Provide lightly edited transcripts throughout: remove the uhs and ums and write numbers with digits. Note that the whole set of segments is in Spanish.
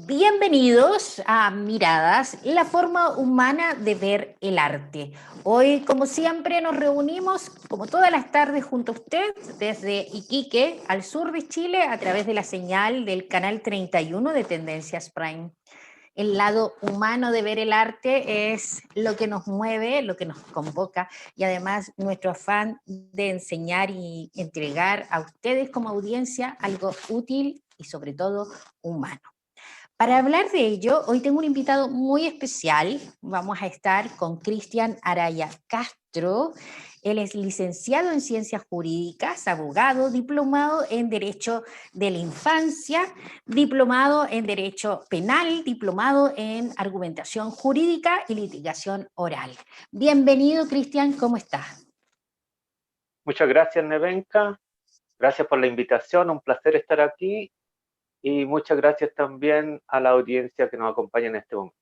Bienvenidos a Miradas, la forma humana de ver el arte. Hoy, como siempre, nos reunimos, como todas las tardes, junto a usted, desde Iquique, al sur de Chile, a través de la señal del canal 31 de Tendencias Prime. El lado humano de ver el arte es lo que nos mueve, lo que nos convoca y además nuestro afán de enseñar y entregar a ustedes como audiencia algo útil y sobre todo humano. Para hablar de ello, hoy tengo un invitado muy especial. Vamos a estar con Cristian Araya Castro. Él es licenciado en Ciencias Jurídicas, abogado, diplomado en Derecho de la Infancia, diplomado en Derecho Penal, diplomado en Argumentación Jurídica y Litigación Oral. Bienvenido, Cristian, ¿cómo estás? Muchas gracias, Nevenka. Gracias por la invitación, un placer estar aquí y muchas gracias también a la audiencia que nos acompaña en este momento.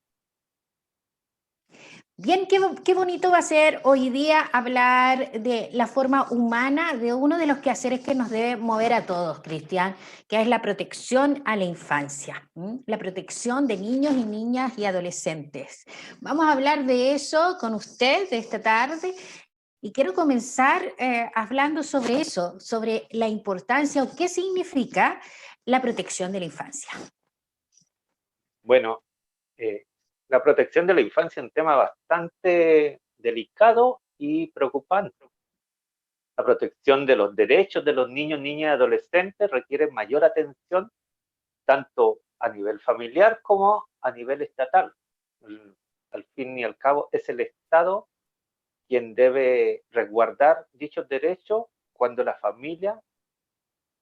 Bien, qué bonito va a ser hoy día hablar de la forma humana de uno de los quehaceres que nos debe mover a todos, Cristian, que es la protección a la infancia, la protección de niños y niñas y adolescentes. Vamos a hablar de eso con usted esta tarde y quiero comenzar hablando sobre eso, sobre la importancia o qué significa la protección de la infancia. Bueno, la protección de la infancia es un tema bastante delicado y preocupante. La protección de los derechos de los niños, niñas y adolescentes requiere mayor atención tanto a nivel familiar como a nivel estatal. Al fin y al cabo, es el Estado quien debe resguardar dichos derechos cuando la familia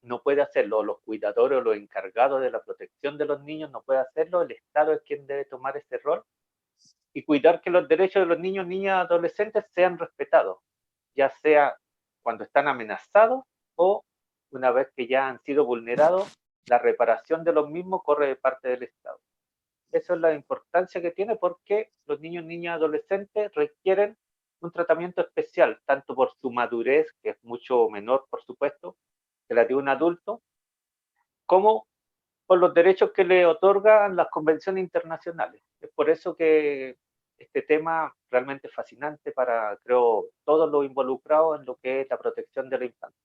no puede hacerlo, los cuidadores o los encargados de la protección de los niños no puede hacerlo, el Estado es quien debe tomar ese rol y cuidar que los derechos de los niños, niñas, adolescentes sean respetados, ya sea cuando están amenazados o una vez que ya han sido vulnerados, la reparación de los mismos corre de parte del Estado. Esa es la importancia que tiene porque los niños, niñas, adolescentes requieren un tratamiento especial, tanto por su madurez, que es mucho menor, por supuesto, que la de un adulto, como por los derechos que le otorgan las convenciones internacionales. Es por eso que este tema realmente es fascinante para, creo, todos los involucrados en lo que es la protección de la infancia.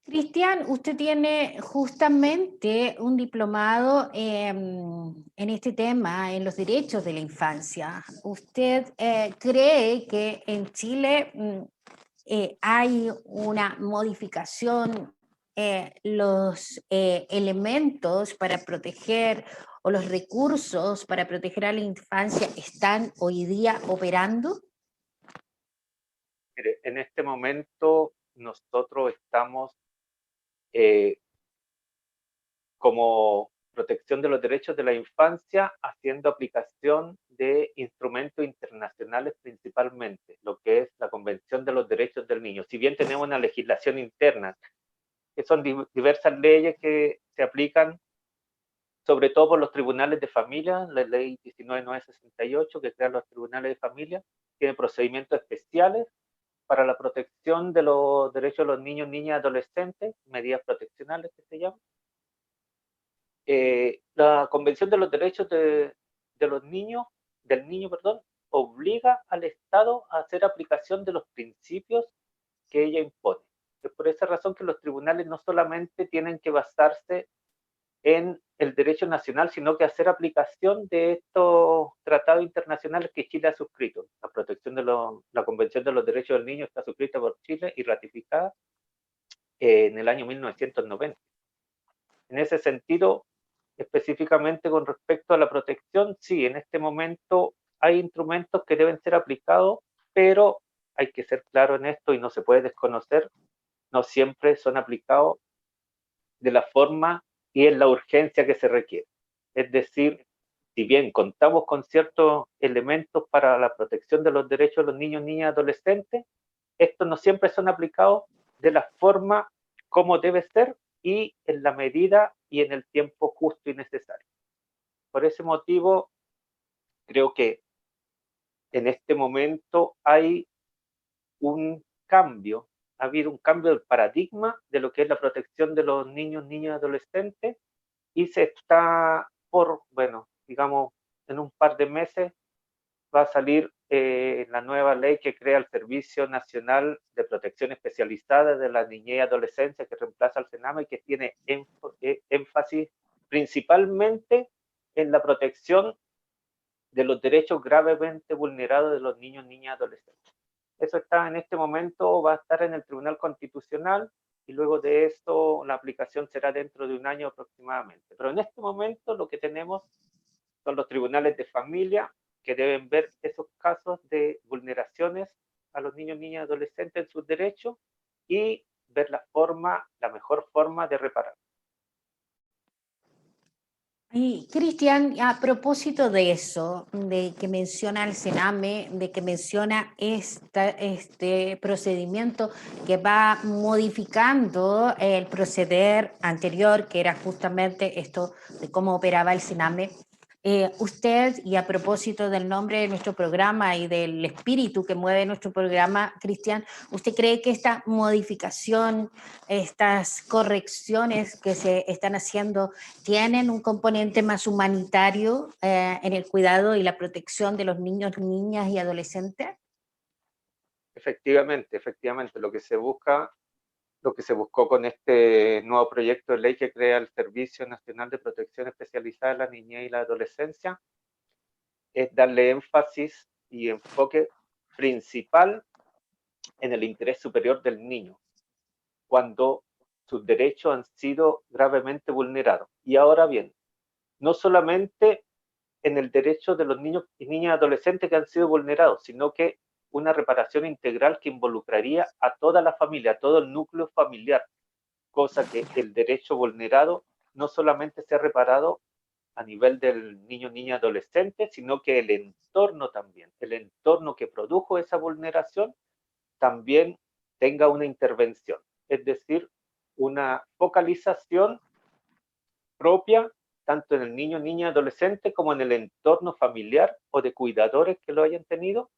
Cristian, usted tiene justamente un diplomado en este tema, en los derechos de la infancia. ¿Usted cree que en Chile hay una modificación, los elementos para proteger o los recursos para proteger a la infancia están hoy día operando? Mire, en este momento nosotros estamos eh, como protección de los derechos de la infancia haciendo aplicación de instrumentos internacionales principalmente, lo que es la Convención de los Derechos del Niño. Si bien tenemos una legislación interna, que son diversas leyes que se aplican sobre todo por los tribunales de familia, la ley 19968 que crea los tribunales de familia, tiene procedimientos especiales para la protección de los derechos de los niños, niñas y adolescentes, medidas proteccionales que se llaman. La Convención de los Derechos de los Niños, del Niño, perdón, obliga al Estado a hacer aplicación de los principios que ella impone. Es por esa razón que los tribunales no solamente tienen que basarse en el derecho nacional, sino que hacer aplicación de estos tratados internacionales que Chile ha suscrito. La protección de la Convención de los Derechos del Niño está suscrita por Chile y ratificada en el año 1990. En ese sentido, específicamente con respecto a la protección, sí, en este momento hay instrumentos que deben ser aplicados, pero hay que ser claro en esto y no se puede desconocer, no siempre son aplicados de la forma y en la urgencia que se requiere. Es decir, si bien contamos con ciertos elementos para la protección de los derechos de los niños, niñas y adolescentes, estos no siempre son aplicados de la forma como debe ser y en la medida y en el tiempo justo y necesario. Por ese motivo, creo que en este momento hay un cambio, ha habido un cambio del paradigma de lo que es la protección de los niños, niñas y adolescentes y se está bueno, digamos, en un par de meses va a salir la nueva ley que crea el Servicio Nacional de Protección Especializada de la Niñez y Adolescencia, que reemplaza al Sename y que tiene énfasis principalmente en la protección de los derechos gravemente vulnerados de los niños, niñas y adolescentes. Eso está en este momento, va a estar en el Tribunal Constitucional y luego de esto la aplicación será dentro de un año aproximadamente. Pero en este momento lo que tenemos son los tribunales de familia que deben ver esos casos de vulneraciones a los niños, niñas y adolescentes en sus derechos y ver la mejor forma de reparar. Y Cristian, a propósito de eso, de que menciona el Sename, de que menciona este procedimiento que va modificando el proceder anterior, que era justamente esto de cómo operaba el Sename, usted, y a propósito del nombre de nuestro programa y del espíritu que mueve nuestro programa, Cristian, ¿usted cree que esta modificación, estas correcciones que se están haciendo, tienen un componente más humanitario en el cuidado y la protección de los niños, niñas y adolescentes? Efectivamente, lo que se buscó con este nuevo proyecto de ley que crea el Servicio Nacional de Protección Especializada de la Niñez y la Adolescencia es darle énfasis y enfoque principal en el interés superior del niño, cuando sus derechos han sido gravemente vulnerados. Y ahora bien, no solamente en el derecho de los niños y niñas y adolescentes que han sido vulnerados, sino que una reparación integral que involucraría a toda la familia, a todo el núcleo familiar, cosa que el derecho vulnerado no solamente sea reparado a nivel del niño, niña, adolescente, sino que el entorno también, el entorno que produjo esa vulneración, también tenga una intervención, es decir, una focalización propia, tanto en el niño, niña, adolescente, como en el entorno familiar o de cuidadores que lo hayan tenido,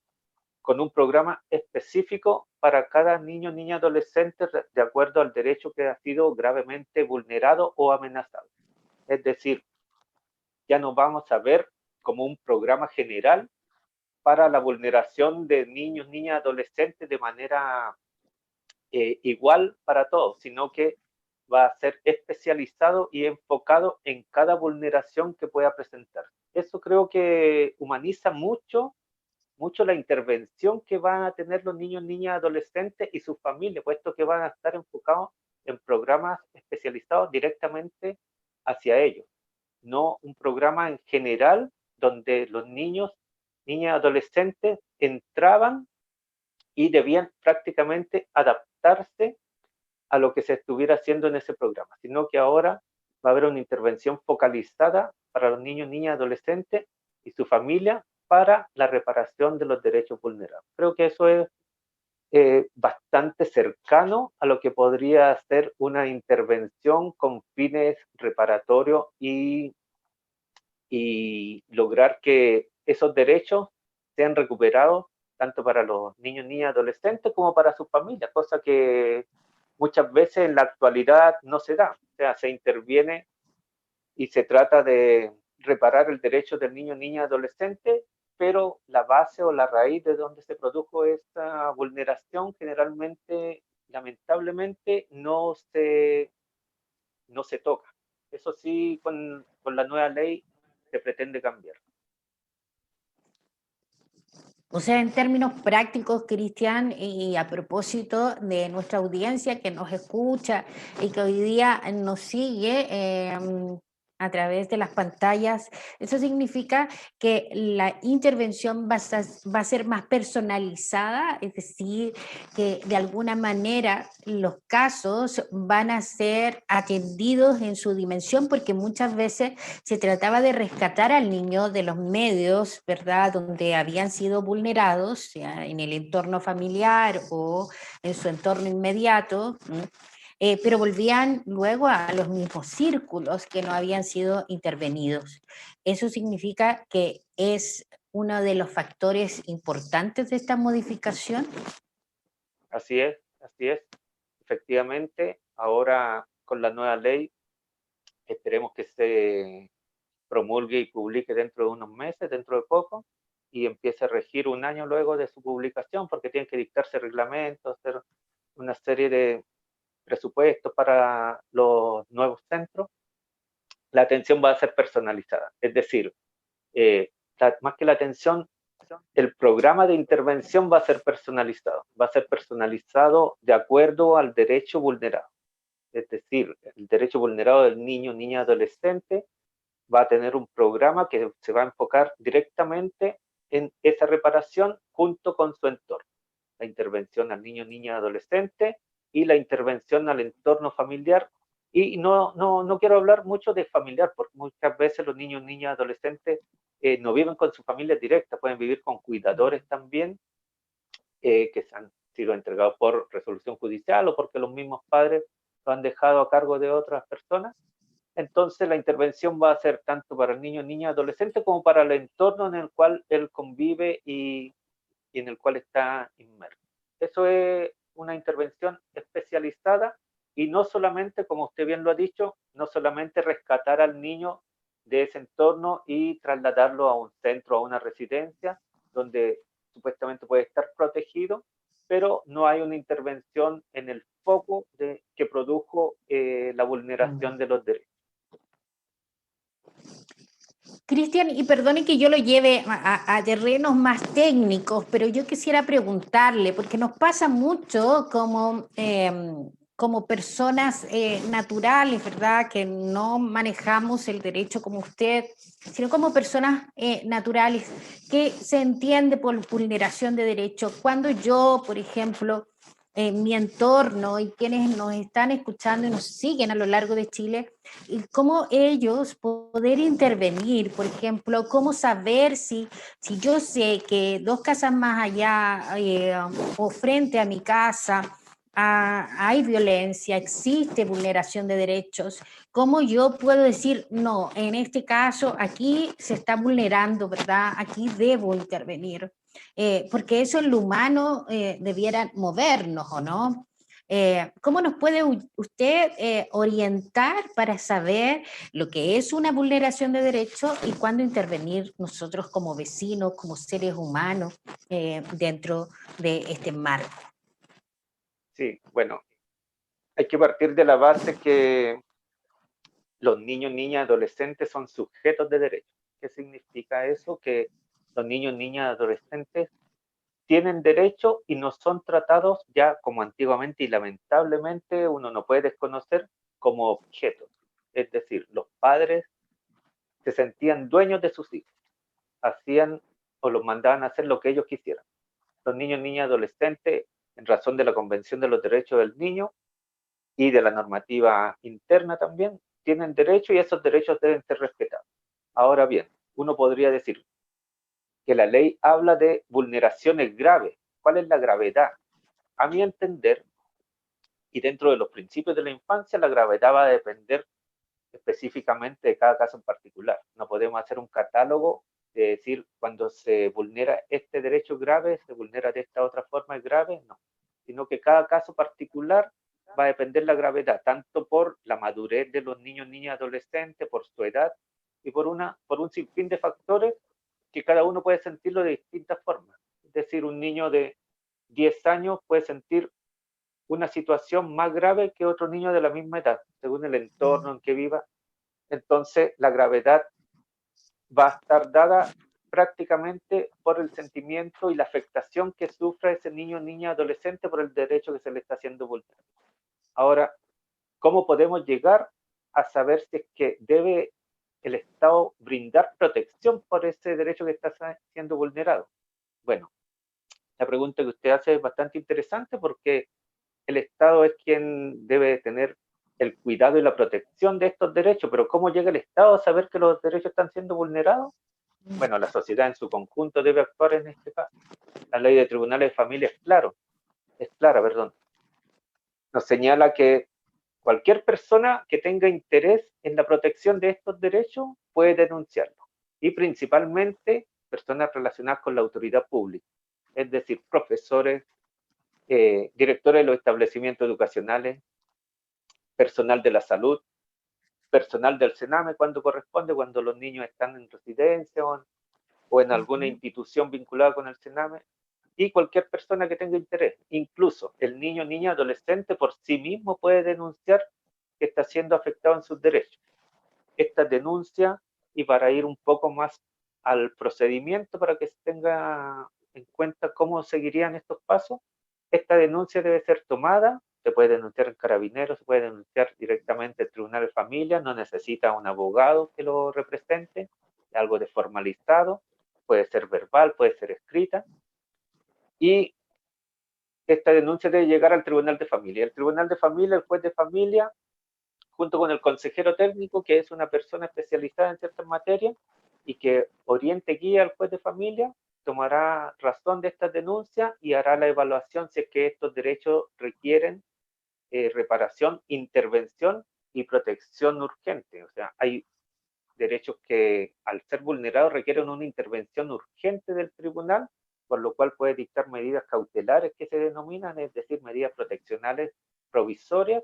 con un programa específico para cada niño, niña, adolescente, de acuerdo al derecho que ha sido gravemente vulnerado o amenazado. Es decir, ya no vamos a ver como un programa general para la vulneración de niños, niñas, adolescentes de manera igual para todos, sino que va a ser especializado y enfocado en cada vulneración que pueda presentar. Eso creo que humaniza mucho la intervención que van a tener los niños, niñas, adolescentes y sus familias, puesto que van a estar enfocados en programas especializados directamente hacia ellos, no un programa en general donde los niños, niñas, adolescentes entraban y debían prácticamente adaptarse a lo que se estuviera haciendo en ese programa, sino que ahora va a haber una intervención focalizada para los niños, niñas, adolescentes y su familia para la reparación de los derechos vulnerados. Creo que eso es bastante cercano a lo que podría ser una intervención con fines reparatorios y lograr que esos derechos sean recuperados tanto para los niños, niñas, adolescentes como para sus familias, cosa que muchas veces en la actualidad no se da. O sea, se interviene y se trata de reparar el derecho del niño, niña, adolescente, pero la base o la raíz de donde se produjo esta vulneración generalmente, lamentablemente, no se toca. Eso sí, con la nueva ley se pretende cambiar. O sea, en términos prácticos, Cristian, y a propósito de nuestra audiencia que nos escucha y que hoy día nos sigue a través de las pantallas, eso significa que la intervención va a ser más personalizada, es decir, que de alguna manera los casos van a ser atendidos en su dimensión, porque muchas veces se trataba de rescatar al niño de los medios, ¿verdad?, donde habían sido vulnerados, sea en el entorno familiar o en su entorno inmediato, pero volvían luego a los mismos círculos que no habían sido intervenidos. Eso significa que es uno de los factores importantes de esta modificación. Así es, así es. Efectivamente, ahora con la nueva ley esperemos que se promulgue y publique dentro de unos meses, dentro de poco, y empiece a regir un año luego de su publicación, porque tienen que dictarse reglamentos, hacer una serie de presupuestos para los nuevos centros. La atención va a ser personalizada, es decir, más que la atención, el programa de intervención va a ser personalizado de acuerdo al derecho vulnerado. Es decir, el derecho vulnerado del niño, niña, adolescente va a tener un programa que se va a enfocar directamente en esa reparación junto con su entorno. La intervención al niño, niña, adolescente y la intervención al entorno familiar. Y no quiero hablar mucho de familiar, porque muchas veces los niños, niñas, adolescentes no viven con su familia directa, pueden vivir con cuidadores también, que se han sido entregados por resolución judicial o porque los mismos padres lo han dejado a cargo de otras personas. Entonces la intervención va a ser tanto para el niño, niña, adolescente, como para el entorno en el cual él convive y en el cual está inmerso. Eso es una intervención especializada y no solamente, como usted bien lo ha dicho, no solamente rescatar al niño de ese entorno y trasladarlo a un centro, a una residencia, donde supuestamente puede estar protegido, pero no hay una intervención en el foco que produjo la vulneración de los derechos. Cristian, y perdone que yo lo lleve a terrenos más técnicos, pero yo quisiera preguntarle, porque nos pasa mucho como personas naturales, ¿verdad? Que no manejamos el derecho como usted, sino como personas naturales que se entiende por vulneración de derechos. Cuando yo, por ejemplo, en mi entorno y quienes nos están escuchando y nos siguen a lo largo de Chile, y cómo ellos poder intervenir, por ejemplo, cómo saber si yo sé que 2 casas más allá o frente a mi casa hay violencia, existe vulneración de derechos, cómo yo puedo decir, no, en este caso aquí se está vulnerando, ¿verdad? Aquí debo intervenir. Porque eso en lo humano debiera movernos, ¿o no? ¿Cómo nos puede usted orientar para saber lo que es una vulneración de derechos y cuándo intervenir nosotros como vecinos, como seres humanos dentro de este marco? Sí, bueno, hay que partir de la base que los niños, niñas, adolescentes son sujetos de derecho. ¿Qué significa eso? Que los niños, niñas, adolescentes tienen derecho y no son tratados ya como antiguamente y lamentablemente uno no puede desconocer como objetos. Es decir, los padres se sentían dueños de sus hijos, hacían o los mandaban a hacer lo que ellos quisieran. Los niños, niñas, adolescentes, en razón de la Convención de los Derechos del Niño y de la normativa interna también, tienen derecho y esos derechos deben ser respetados. Ahora bien, uno podría decir que la ley habla de vulneraciones graves. ¿Cuál es la gravedad? A mi entender, y dentro de los principios de la infancia, la gravedad va a depender específicamente de cada caso en particular. No podemos hacer un catálogo de decir cuando se vulnera este derecho grave, se vulnera de esta otra forma es grave, no. Sino que cada caso particular va a depender la gravedad, tanto por la madurez de los niños, niñas, adolescentes, por su edad y por un sinfín de factores que cada uno puede sentirlo de distintas formas. Es decir, un niño de 10 años puede sentir una situación más grave que otro niño de la misma edad, según el entorno en que viva. Entonces, la gravedad va a estar dada prácticamente por el sentimiento y la afectación que sufra ese niño, niña, adolescente por el derecho que se le está haciendo vulnerable. Ahora, ¿cómo podemos llegar a saber si es que debe el Estado brindar protección por ese derecho que está siendo vulnerado? Bueno, la pregunta que usted hace es bastante interesante porque el Estado es quien debe tener el cuidado y la protección de estos derechos, pero ¿cómo llega el Estado a saber que los derechos están siendo vulnerados? Bueno, la sociedad en su conjunto debe actuar en este caso. La ley de tribunales de familia es clara, perdón. Nos señala que cualquier persona que tenga interés en la protección de estos derechos puede denunciarlo. Y principalmente personas relacionadas con la autoridad pública, es decir, profesores, directores de los establecimientos educacionales, personal de la salud, personal del Sename cuando corresponde, cuando los niños están en residencia o en alguna institución vinculada con el Sename, y cualquier persona que tenga interés. Incluso el niño, niña, adolescente por sí mismo puede denunciar que está siendo afectado en sus derechos. Esta denuncia, y para ir un poco más al procedimiento, para que se tenga en cuenta cómo seguirían estos pasos, esta denuncia debe ser tomada, se puede denunciar en Carabineros, se puede denunciar directamente al Tribunal de Familia, no necesita un abogado que lo represente, algo de formalizado, puede ser verbal, puede ser escrita, y esta denuncia debe llegar al Tribunal de Familia. El Tribunal de Familia, el juez de familia, junto con el consejero técnico, que es una persona especializada en ciertas materias y que oriente, guía al juez de familia, tomará razón de estas denuncias y hará la evaluación si es que estos derechos requieren reparación, intervención y protección urgente. O sea, hay derechos que al ser vulnerados requieren una intervención urgente del tribunal, por lo cual puede dictar medidas cautelares que se denominan, es decir, medidas proteccionales provisorias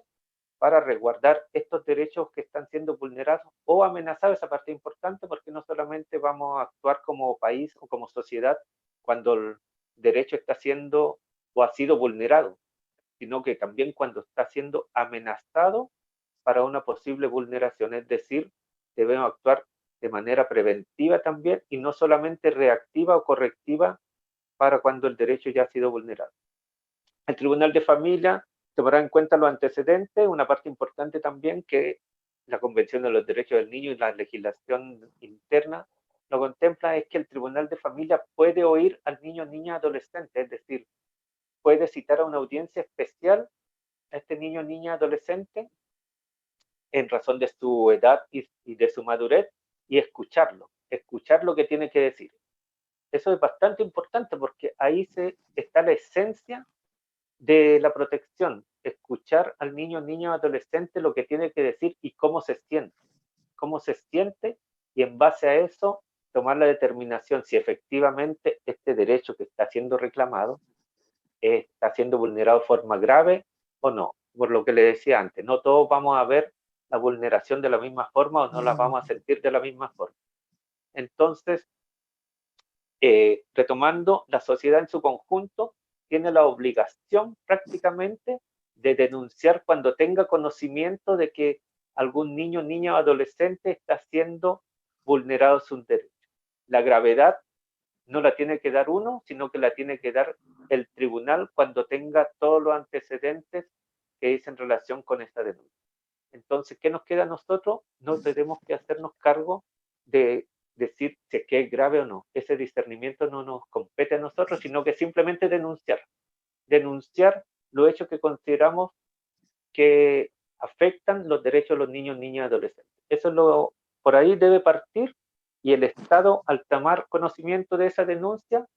para resguardar estos derechos que están siendo vulnerados o amenazados. Esa parte importante, porque no solamente vamos a actuar como país o como sociedad cuando el derecho está siendo o ha sido vulnerado, sino que también cuando está siendo amenazado para una posible vulneración. Es decir, debemos actuar de manera preventiva también y no solamente reactiva o correctiva para cuando el derecho ya ha sido vulnerado. El Tribunal de Familia tomará en cuenta los antecedentes, una parte importante también que la Convención de los Derechos del Niño y la legislación interna lo contempla, es que el Tribunal de Familia puede oír al niño, niña, adolescente, es decir, puede citar a una audiencia especial a este niño, niña, adolescente en razón de su edad y de su madurez y escuchar lo que tiene que decir. Eso es bastante importante porque ahí está la esencia de la protección, escuchar al niño, niño, adolescente lo que tiene que decir y cómo se siente, y en base a eso tomar la determinación si efectivamente este derecho que está siendo reclamado está siendo vulnerado de forma grave o no. Por lo que le decía antes, no todos vamos a ver la vulneración de la misma forma o no la vamos a sentir de la misma forma. Entonces, retomando, la sociedad en su conjunto tiene la obligación prácticamente de denunciar cuando tenga conocimiento de que algún niño, niña o adolescente está siendo vulnerado sus derechos. La gravedad no la tiene que dar uno, sino que la tiene que dar el tribunal cuando tenga todos los antecedentes que dicen relación con esta denuncia. Entonces, ¿qué nos queda a nosotros? No tenemos que hacernos cargo de decir si es que es grave o no. Ese discernimiento no nos compete a nosotros, sino que simplemente denunciar. Denunciar los hechos que consideramos que afectan los derechos de los niños, niñas y adolescentes. Eso es por ahí debe partir, y el Estado, al tomar conocimiento de esa denuncia,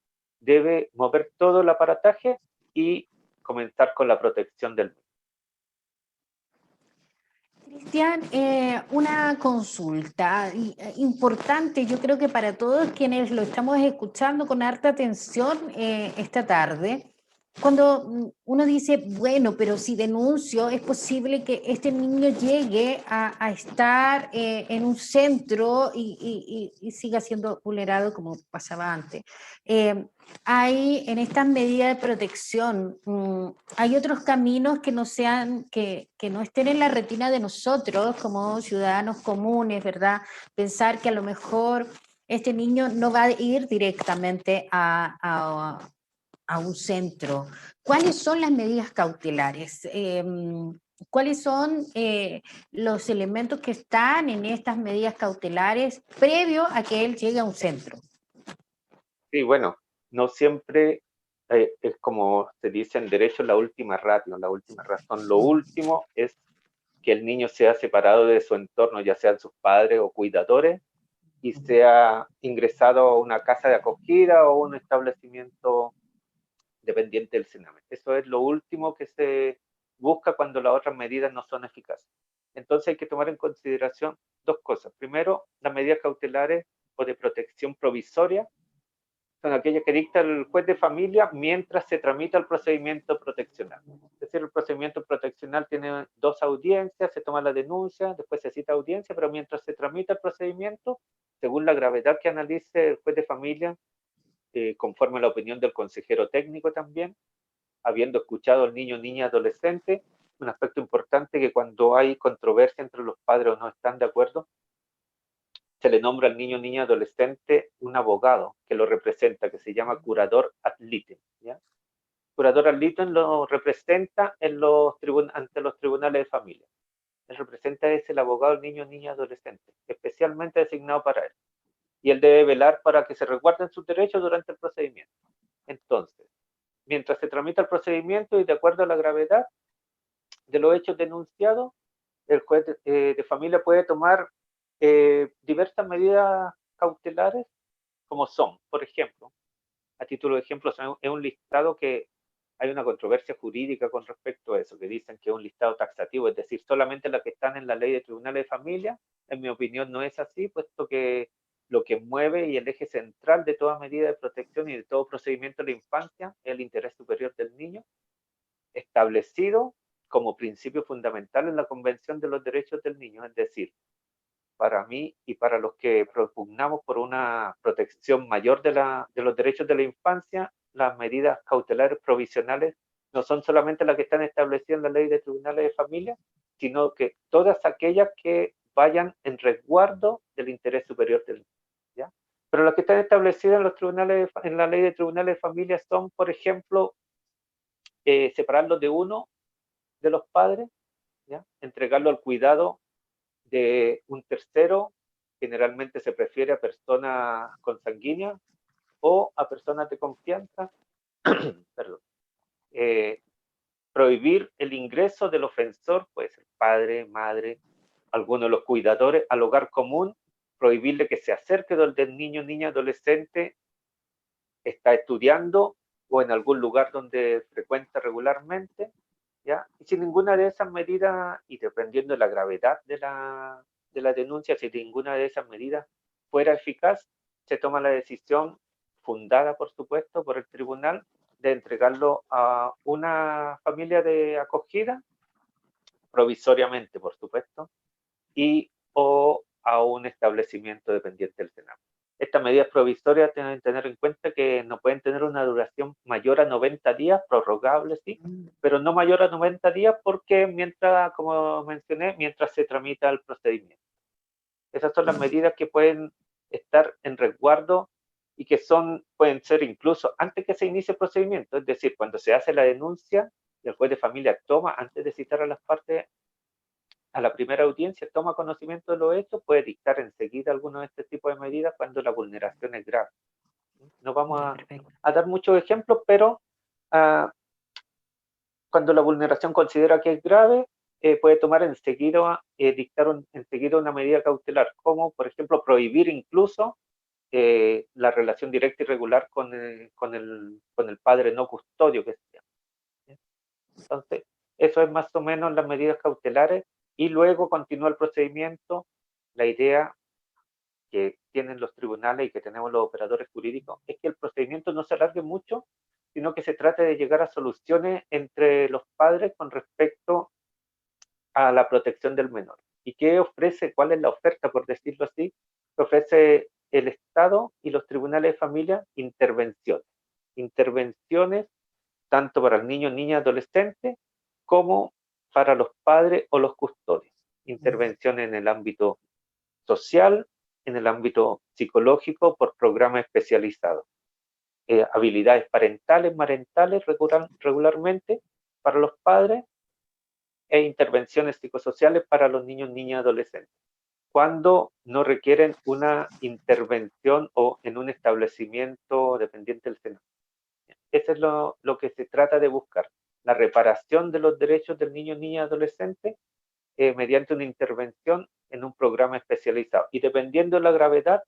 debe mover todo el aparataje y comenzar con la protección del niño. Cristian, una consulta importante, yo creo que para todos quienes lo estamos escuchando con harta atención esta tarde, cuando uno dice, bueno, pero si denuncio, es posible que este niño llegue a estar en un centro y siga siendo vulnerado como pasaba antes. Hay en estas medidas de protección, hay otros caminos que no sean, que no estén en la retina de nosotros como ciudadanos comunes, ¿verdad? Pensar que a lo mejor este niño no va a ir directamente a un centro. ¿Cuáles son las medidas cautelares? ¿Cuáles son los elementos que están en estas medidas cautelares previo a que él llegue a un centro? Sí, bueno, no siempre es como se dice en derecho la última ratio, la última razón. Lo último es que el niño sea separado de su entorno, ya sean sus padres o cuidadores, y sea ingresado a una casa de acogida o un establecimiento dependiente del Sename. Eso es lo último que se busca cuando las otras medidas no son eficaces. Entonces hay que tomar en consideración dos cosas. Primero, las medidas cautelares o de protección provisoria son aquellas que dicta el juez de familia mientras se tramita el procedimiento proteccional. Es decir, el procedimiento proteccional tiene 2 audiencias, se toma la denuncia, después se cita audiencia, pero mientras se tramita el procedimiento, según la gravedad que analice el juez de familia, conforme a la opinión del consejero técnico también, habiendo escuchado al niño, niña, adolescente, un aspecto importante que cuando hay controversia entre los padres o no están de acuerdo, se le nombra al niño, niña, adolescente un abogado que lo representa, que se llama curador ad litem, ¿ya? Curador ad litem lo representa ante los tribunales de familia. Él representa es el abogado del niño, niña, adolescente, especialmente designado para él. Y él debe velar para que se resguarden sus derechos durante el procedimiento. Entonces, mientras se tramita el procedimiento y de acuerdo a la gravedad de los hechos denunciados, el juez de familia puede tomar diversas medidas cautelares, como son, por ejemplo, a título de ejemplo, es un listado que hay una controversia jurídica con respecto a eso, que dicen que es un listado taxativo, es decir, solamente las que están en la ley de tribunales de familia. En mi opinión no es así, puesto que lo que mueve y el eje central de toda medida de protección y de todo procedimiento de la infancia es el interés superior del niño, establecido como principio fundamental en la Convención de los Derechos del Niño, es decir, para mí y para los que propugnamos por una protección mayor de los derechos de la infancia, las medidas cautelares provisionales no son solamente las que están establecidas en la ley de tribunales de familia, sino que todas aquellas que vayan en resguardo del interés superior del niño, ¿ya? Pero las que están establecidas en los tribunales, en la ley de tribunales de familia son, por ejemplo, separarlos de uno de los padres, ¿ya? Entregarlo al cuidado de un tercero, generalmente se prefiere a personas consanguíneas o a personas de confianza, perdón. Prohibir el ingreso del ofensor, puede ser padre, madre, alguno de los cuidadores, al hogar común, prohibirle que se acerque donde el niño, niña, adolescente está estudiando o en algún lugar donde frecuenta regularmente, ¿ya? Y si ninguna de esas medidas, y dependiendo de la gravedad de la denuncia, si ninguna de esas medidas fuera eficaz, se toma la decisión, fundada por supuesto por el tribunal, de entregarlo a una familia de acogida, provisoriamente por supuesto, y o a un establecimiento dependiente del Senado. Estas medidas provisorias tienen que tener en cuenta que no pueden tener una duración mayor a 90 días, prorrogable, sí, pero no mayor a 90 días porque mientras, como mencioné, mientras se tramita el procedimiento. Esas son las medidas que pueden estar en resguardo y que pueden ser incluso antes que se inicie el procedimiento, es decir, cuando se hace la denuncia y el juez de familia toma, antes de citar a las partes a la primera audiencia, toma conocimiento de los hechos, puede dictar enseguida alguno de este tipo de medidas cuando la vulneración es grave. No vamos a dar muchos ejemplos, pero cuando la vulneración considera que es grave, puede tomar enseguida, dictar enseguida una medida cautelar, como por ejemplo prohibir incluso la relación directa y regular con el padre no custodio que se llama. Entonces, eso es más o menos las medidas cautelares y luego continúa el procedimiento. La idea que tienen los tribunales y que tenemos los operadores jurídicos es que el procedimiento no se alargue mucho, sino que se trate de llegar a soluciones entre los padres con respecto a la protección del menor. ¿Y qué ofrece? ¿Cuál es la oferta, por decirlo así? Que ofrece el Estado y los tribunales de familia intervenciones. Intervenciones tanto para el niño, niña, adolescente, como para los padres o los custodios. Intervención en el ámbito social, en el ámbito psicológico, por programas especializados. Habilidades parentales, marentales regularmente para los padres e intervenciones psicosociales para los niños, niñas, adolescentes, cuando no requieren una intervención o en un establecimiento dependiente del Senado. Eso es lo que se trata de buscar, la reparación de los derechos del niño, niña, adolescente, mediante una intervención en un programa especializado. Y dependiendo de la gravedad,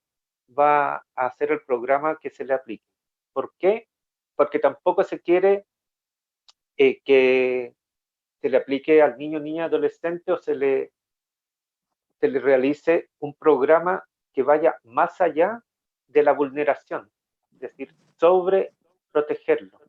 va a ser el programa que se le aplique. ¿Por qué? Porque tampoco se quiere que se le aplique al niño, niña, adolescente o se le realice un programa que vaya más allá de la vulneración. decir, sobre protegerlo.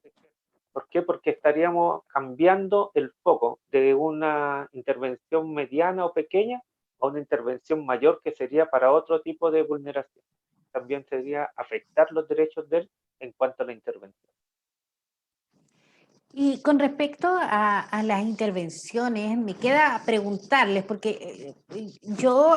¿Por qué? Porque estaríamos cambiando el foco de una intervención mediana o pequeña a una intervención mayor que sería para otro tipo de vulneración. También sería afectar los derechos de él en cuanto a la intervención. Y con respecto a las intervenciones, me queda preguntarles, porque yo,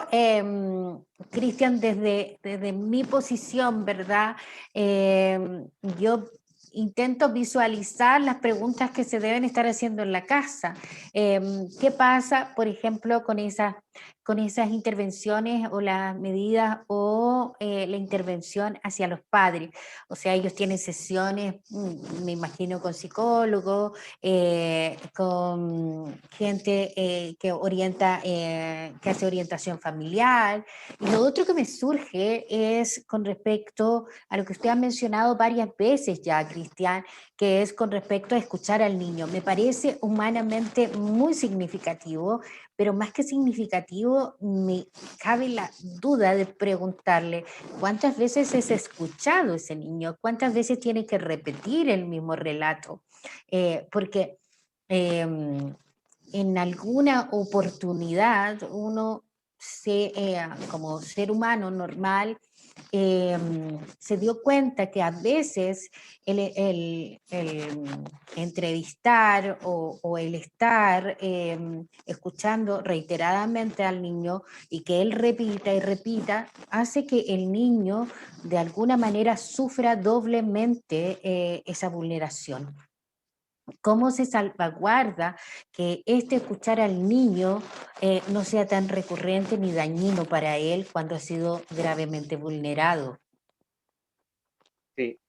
Cristian, desde mi posición, ¿verdad? Yo intento visualizar las preguntas que se deben estar haciendo en la casa. ¿Qué pasa, por ejemplo, con esas intervenciones o las medidas o la intervención hacia los padres? O sea, ellos tienen sesiones, me imagino, con psicólogos, con gente que orienta, que hace orientación familiar. Y lo otro que me surge es con respecto a lo que usted ha mencionado varias veces ya, Cristian, que es con respecto a escuchar al niño. Me parece humanamente muy significativo, pero más que significativo, me cabe la duda de preguntarle cuántas veces es escuchado ese niño, cuántas veces tiene que repetir el mismo relato, porque en alguna oportunidad uno como ser humano normal se dio cuenta que a veces el entrevistar o el estar escuchando reiteradamente al niño y que él repita y repita, hace que el niño de alguna manera sufra doblemente esa vulneración. ¿Cómo se salvaguarda que escuchar al niño no sea tan recurrente ni dañino para él cuando ha sido gravemente vulnerado? Sí,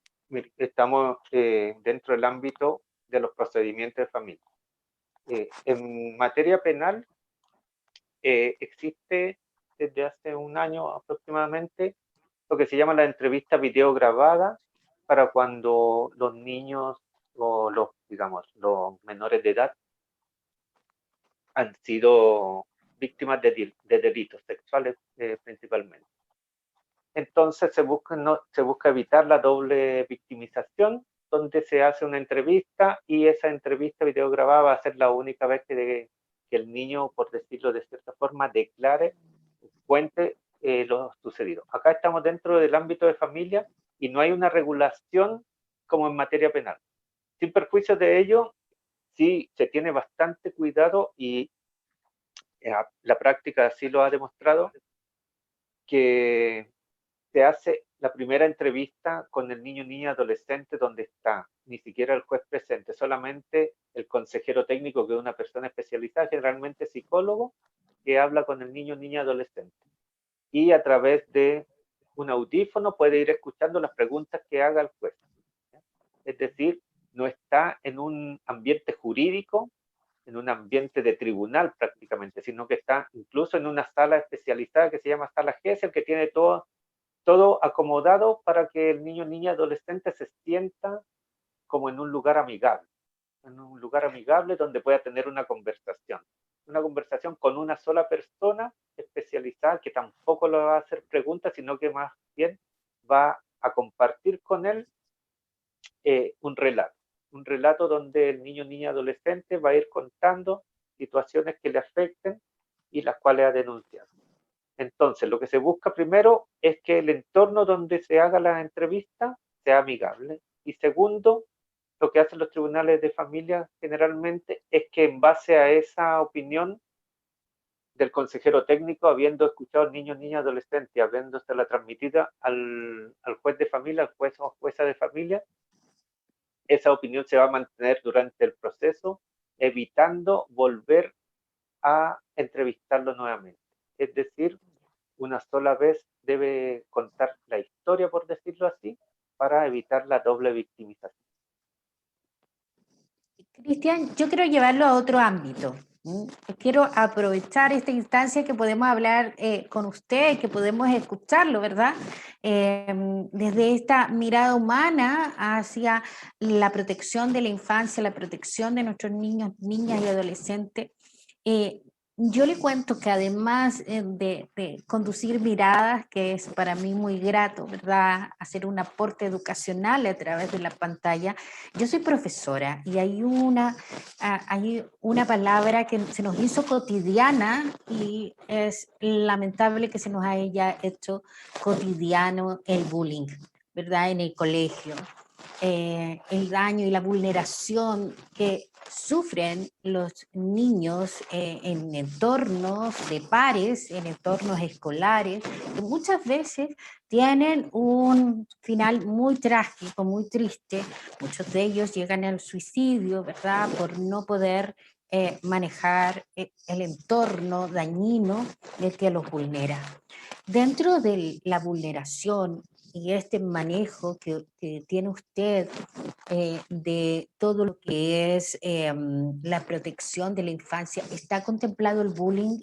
estamos dentro del ámbito de los procedimientos de familia. En materia penal, existe desde hace un año aproximadamente lo que se llama la entrevista videograbada para cuando los niños o digamos, los menores de edad han sido víctimas de delitos sexuales principalmente. Entonces se busca evitar la doble victimización, donde se hace una entrevista y esa entrevista videograbada va a ser la única vez que el niño, por decirlo de cierta forma, declare, cuente lo sucedido. Acá estamos dentro del ámbito de familia y no hay una regulación como en materia penal. Sin perjuicio de ello, sí se tiene bastante cuidado y la práctica así lo ha demostrado, que se hace la primera entrevista con el niño, niña, adolescente, donde está ni siquiera el juez presente, solamente el consejero técnico, que es una persona especializada, generalmente psicólogo, que habla con el niño, niña, adolescente. Y a través de un audífono puede ir escuchando las preguntas que haga el juez. Es decir, no está en un ambiente jurídico, en un ambiente de tribunal prácticamente, sino que está incluso en una sala especializada que se llama sala GESEL, que tiene todo acomodado para que el niño, niña, adolescente se sienta como en un lugar amigable donde pueda tener una conversación con una sola persona especializada que tampoco le va a hacer preguntas, sino que más bien va a compartir con él un relato donde el niño, niña, adolescente va a ir contando situaciones que le afecten y las cuales ha denunciado. Entonces, lo que se busca primero es que el entorno donde se haga la entrevista sea amigable. Y segundo, lo que hacen los tribunales de familia generalmente es que en base a esa opinión del consejero técnico, habiendo escuchado al niño, niña, adolescente, habiéndose la transmitida al juez de familia, al juez o jueza de familia, esa opinión se va a mantener durante el proceso, evitando volver a entrevistarlo nuevamente. Es decir, una sola vez debe contar la historia, por decirlo así, para evitar la doble victimización. Cristian, yo quiero llevarlo a otro ámbito. Quiero aprovechar esta instancia que podemos hablar con usted, que podemos escucharlo, ¿verdad? Desde esta mirada humana hacia la protección de la infancia, la protección de nuestros niños, niñas y adolescentes. Yo le cuento que además de conducir miradas, que es para mí muy grato, ¿verdad? Hacer un aporte educacional a través de la pantalla, yo soy profesora y hay una palabra que se nos hizo cotidiana y es lamentable que se nos haya hecho cotidiano el bullying, ¿verdad? En el colegio. El daño y la vulneración que sufren los niños en entornos de pares, en entornos escolares, que muchas veces tienen un final muy trágico, muy triste. Muchos de ellos llegan al suicidio, ¿verdad? Por no poder manejar el entorno dañino del que los vulnera. Dentro de la vulneración y este manejo que tiene usted de todo lo que es la protección de la infancia, ¿está contemplado el bullying,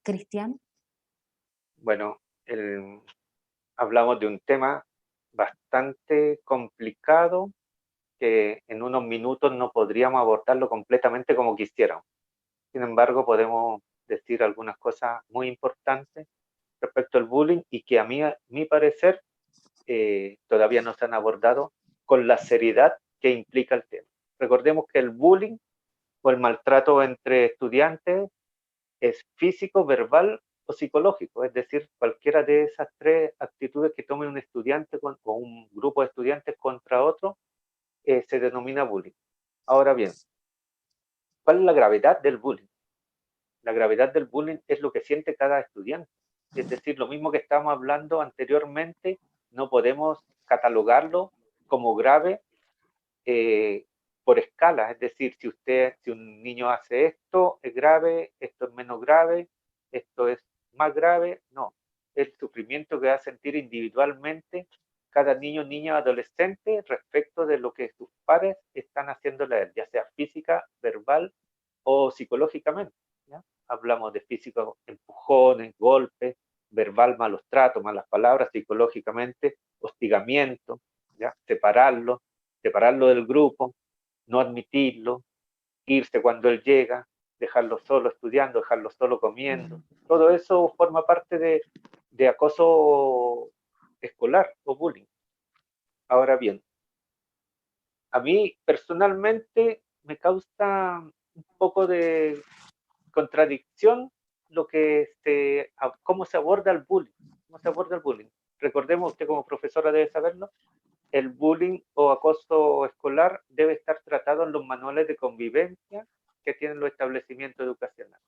Cristian? Bueno, hablamos de un tema bastante complicado que en unos minutos no podríamos abordarlo completamente como quisiéramos. Sin embargo, podemos decir algunas cosas muy importantes respecto al bullying y que a mi parecer, todavía no se han abordado con la seriedad que implica el tema. Recordemos que el bullying o el maltrato entre estudiantes es físico, verbal o psicológico, es decir, cualquiera de esas tres actitudes que tome un estudiante o un grupo de estudiantes contra otro se denomina bullying. Ahora bien, ¿cuál es la gravedad del bullying? La gravedad del bullying es lo que siente cada estudiante. Es decir, lo mismo que estábamos hablando anteriormente, no podemos catalogarlo como grave por escala. Es decir, si un niño hace esto, es grave, esto es menos grave, esto es más grave. No, el sufrimiento que va a sentir individualmente cada niño, niña, adolescente respecto de lo que sus padres están haciéndole a él, ya sea física, verbal o psicológicamente. ¿Ya? Hablamos de físico, empujones, golpes, verbal, malos tratos, malas palabras, psicológicamente, hostigamiento, ¿ya? Separarlo del grupo, no admitirlo, irse cuando él llega, dejarlo solo estudiando, dejarlo solo comiendo. Todo eso forma parte de acoso escolar o bullying. Ahora bien, a mí personalmente me causa un poco de contradicción cómo se aborda el bullying. ¿Cómo se aborda el bullying? Recordemos, usted como profesora debe saberlo, el bullying o acoso escolar debe estar tratado en los manuales de convivencia que tienen los establecimientos educacionales.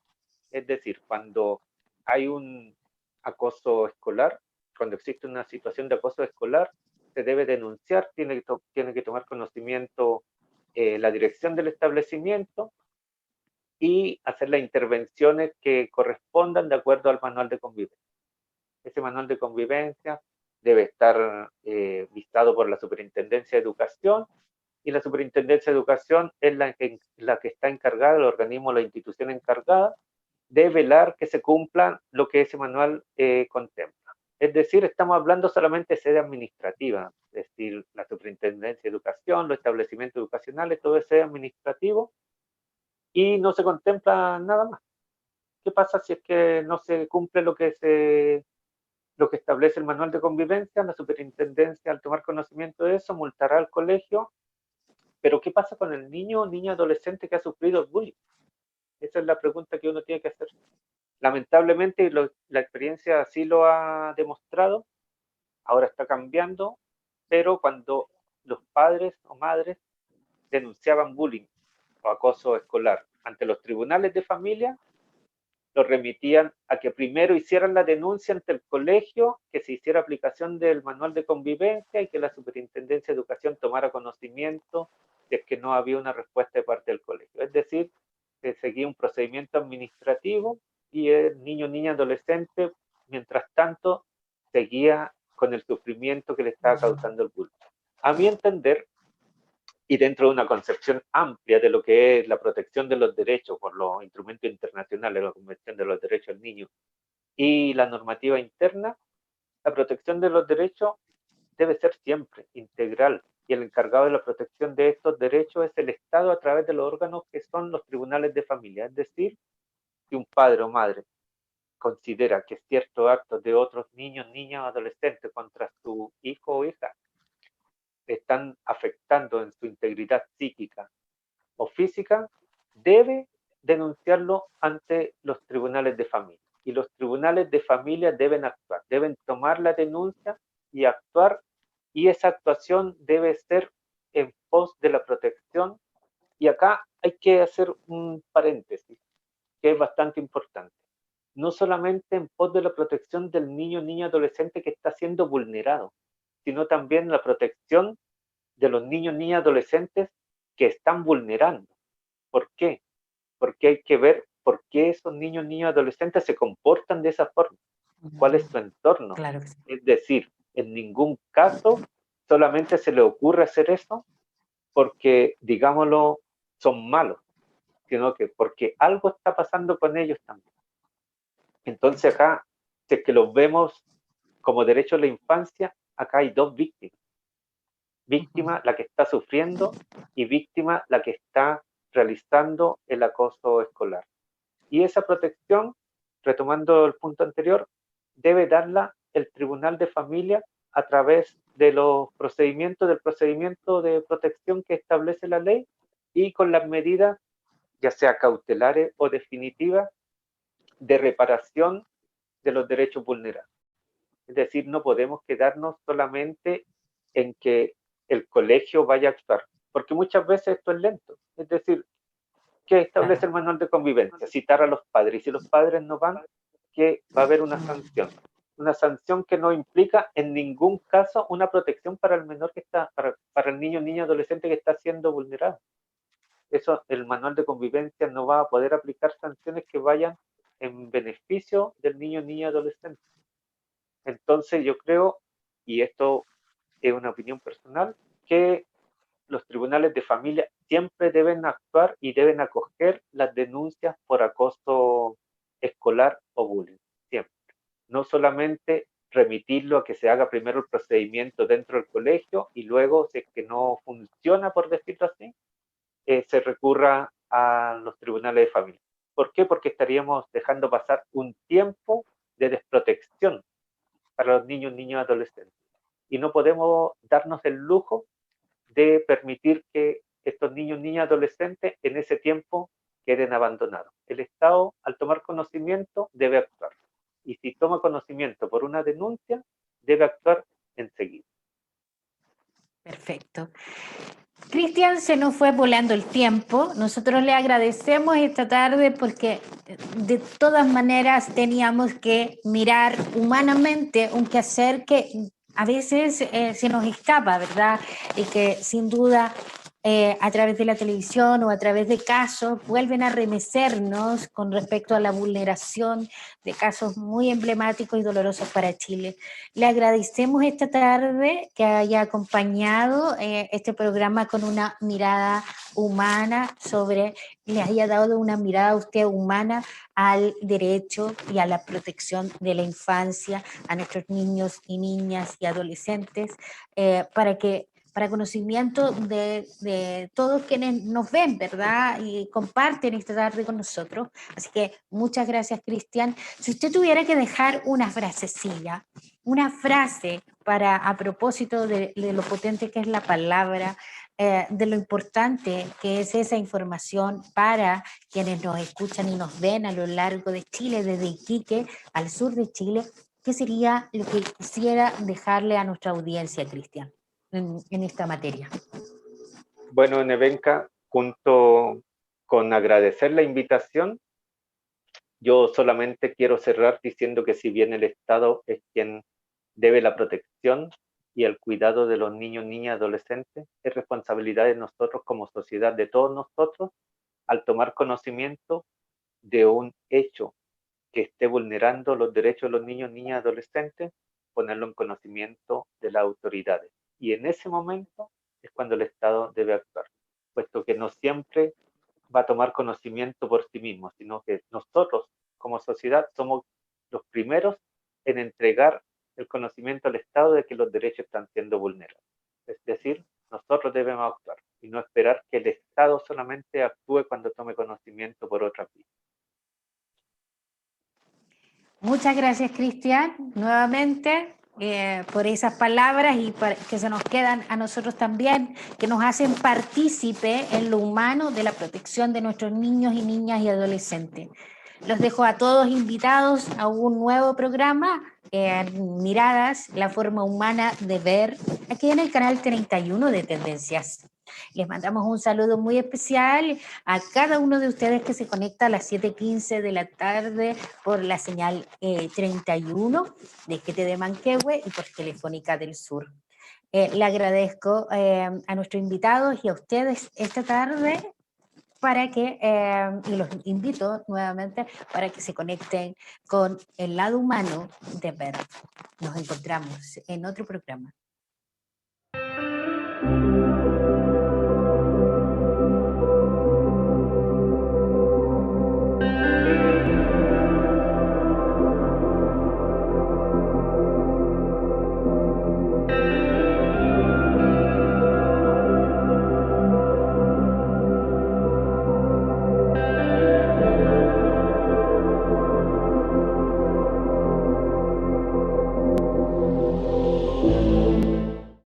Es decir, cuando hay un acoso escolar, cuando existe una situación de acoso escolar, se debe denunciar, tiene que tomar conocimiento la dirección del establecimiento y hacer las intervenciones que correspondan de acuerdo al manual de convivencia. Ese manual de convivencia debe estar vistado por la Superintendencia de Educación, y la Superintendencia de Educación es la que está encargada, el organismo, la institución encargada, de velar que se cumpla lo que ese manual contempla. Es decir, estamos hablando solamente de sede administrativa, es decir, la Superintendencia de Educación, los establecimientos educacionales, todo es sede administrativo y no se contempla nada más. ¿Qué pasa si es que no se cumple lo que establece el manual de convivencia? La superintendencia, al tomar conocimiento de eso, multará al colegio. Pero ¿qué pasa con el niño o niña adolescente que ha sufrido bullying? Esa es la pregunta que uno tiene que hacer. Lamentablemente, la experiencia así lo ha demostrado, ahora está cambiando, pero cuando los padres o madres denunciaban bullying o acoso escolar ante los tribunales de familia, lo remitían a que primero hicieran la denuncia ante el colegio, que se hiciera aplicación del manual de convivencia y que la Superintendencia de Educación tomara conocimiento de que no había una respuesta de parte del colegio. Es decir, se seguía un procedimiento administrativo y el niño, niña, adolescente, mientras tanto, seguía con el sufrimiento que le estaba causando el bullying. A mi entender, y dentro de una concepción amplia de lo que es la protección de los derechos por los instrumentos internacionales, la Convención de los Derechos del Niño y la normativa interna, la protección de los derechos debe ser siempre integral, y el encargado de la protección de estos derechos es el Estado a través de los órganos que son los tribunales de familia, es decir, si un padre o madre considera que ciertos actos de otros niños, niñas o adolescentes contra su hijo o hija están afectando en su integridad psíquica o física, debe denunciarlo ante los tribunales de familia. Y los tribunales de familia deben actuar, deben tomar la denuncia y actuar, y esa actuación debe ser en pos de la protección. Y acá hay que hacer un paréntesis, que es bastante importante. No solamente en pos de la protección del niño, niña, adolescente que está siendo vulnerado, sino también la protección de los niños, niñas, adolescentes que están vulnerando. ¿Por qué? Porque hay que ver por qué esos niños, niñas, adolescentes se comportan de esa forma. ¿Cuál es su entorno? Claro que sí. Es decir, en ningún caso solamente se le ocurre hacer eso porque, digámoslo, son malos, sino que porque algo está pasando con ellos también. Entonces acá, si es que los vemos como derecho a la infancia, acá hay dos víctimas. Víctima la que está sufriendo y víctima la que está realizando el acoso escolar. Y esa protección, retomando el punto anterior, debe darla el Tribunal de Familia a través de los procedimientos, del procedimiento de protección que establece la ley y con las medidas, ya sea cautelares o definitivas, de reparación de los derechos vulnerados. Es decir, no podemos quedarnos solamente en que el colegio vaya a actuar, porque muchas veces esto es lento. Es decir, ¿qué establece el manual de convivencia? Citar a los padres. Y si los padres no van, que va a haber una sanción. Una sanción que no implica en ningún caso una protección para el menor que está, para el niño, niña, adolescente que está siendo vulnerado. Eso, el manual de convivencia no va a poder aplicar sanciones que vayan en beneficio del niño, niña, adolescente. Entonces yo creo, y esto es una opinión personal, que los tribunales de familia siempre deben actuar y deben acoger las denuncias por acoso escolar o bullying, siempre. No solamente remitirlo a que se haga primero el procedimiento dentro del colegio y luego, si es que no funciona, por decirlo así, se recurra a los tribunales de familia. ¿Por qué? Porque estaríamos dejando pasar un tiempo de desprotección para los niños, niños y adolescentes. Y no podemos darnos el lujo de permitir que estos niños, niñas, adolescentes en ese tiempo queden abandonados. El Estado, al tomar conocimiento, debe actuar. Y si toma conocimiento por una denuncia, debe actuar enseguida. Perfecto. Cristian, se nos fue volando el tiempo. Nosotros le agradecemos esta tarde porque de todas maneras teníamos que mirar humanamente un quehacer que a veces se nos escapa, ¿verdad? Y que sin duda a través de la televisión o a través de casos vuelven a remecernos con respecto a la vulneración de casos muy emblemáticos y dolorosos para Chile. Le agradecemos esta tarde que haya acompañado este programa con una mirada humana le haya dado una mirada a usted humana al derecho y a la protección de la infancia, a nuestros niños y niñas y adolescentes, para conocimiento de todos quienes nos ven, ¿verdad? Y comparten esta tarde con nosotros. Así que muchas gracias, Cristian. Si usted tuviera que dejar una frasecilla, una frase a propósito de lo potente que es la palabra, de lo importante que es esa información para quienes nos escuchan y nos ven a lo largo de Chile, desde Iquique al sur de Chile, ¿qué sería lo que quisiera dejarle a nuestra audiencia, Cristian, en esta materia? Bueno, Nevenka, junto con agradecer la invitación, yo solamente quiero cerrar diciendo que si bien el Estado es quien debe la protección y el cuidado de los niños, niñas, adolescentes, es responsabilidad de nosotros como sociedad, de todos nosotros, al tomar conocimiento de un hecho que esté vulnerando los derechos de los niños, niñas, adolescentes, ponerlo en conocimiento de las autoridades. Y en ese momento es cuando el Estado debe actuar, puesto que no siempre va a tomar conocimiento por sí mismo, sino que nosotros como sociedad somos los primeros en entregar el conocimiento al Estado de que los derechos están siendo vulnerados. Es decir, nosotros debemos actuar y no esperar que el Estado solamente actúe cuando tome conocimiento por otra vía. Muchas gracias, Cristian, nuevamente por esas palabras y que se nos quedan a nosotros también, que nos hacen partícipe en lo humano de la protección de nuestros niños y niñas y adolescentes. Los dejo a todos invitados a un nuevo programa, Miradas, la forma humana de ver, aquí en el canal 31 de Tendencias. Les mandamos un saludo muy especial a cada uno de ustedes que se conecta a las 7:15 de la tarde por la señal 31 de GT de Manquehue y por Telefónica del Sur. Le agradezco a nuestros invitados y a ustedes esta tarde para que, y los invito nuevamente para que se conecten con el lado humano de ver. Nos encontramos en otro programa.